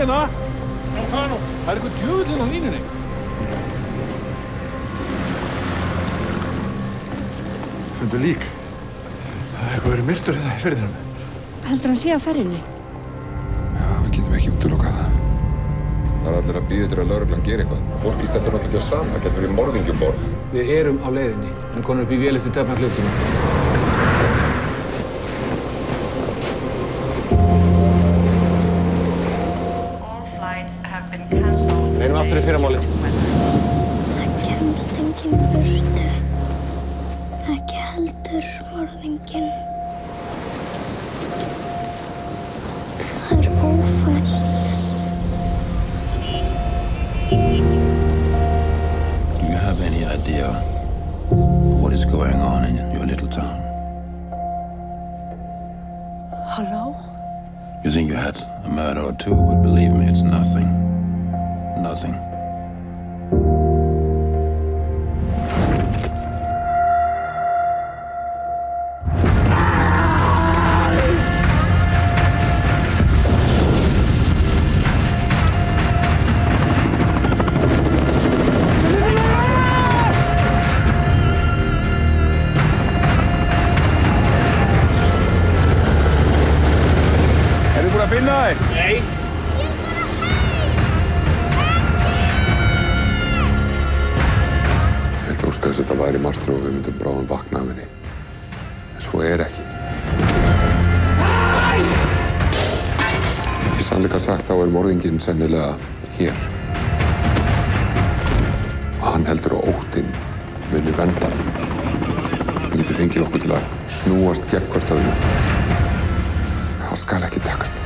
hérna. Hvað nú? Það er eitthvað djöfullinn á línunni. Fundu lík. Það er eitthvað verið myrtur hérna í firðinum. Heldur hann sé á ferjunni? Já, við getum ekki útilokað það. Það er allir að bíða eftir að lögreglan geri eitthvað. Fólki stendur náttúrulega ekki að sama. Það getur verið morðingi um borð. Við erum á leiðinni. Við komum upp í vél eftir tæpan klukkutíma. Reynum aftur í fyrramálið. Það kemst enginn burtu. Ekki heldur morðinginn. Það er ófært. Do you have any idea what is going on in your little town? Hello? You think you had a murder or two, but believe me, it's nothing. Nothing. Erum við búin að finna þig? Nei. Ég held að óska þess að þetta væri martröð og við myndum bráðum vakna af henni. En svo er ekki. Í sannleika sagt þá er morðinginn sennilega hér. Og hann heldur að óttinn muni vernda hann. Hann getur fengið okkur til að snúast gegn hvort öðru. Það skal ekki takast.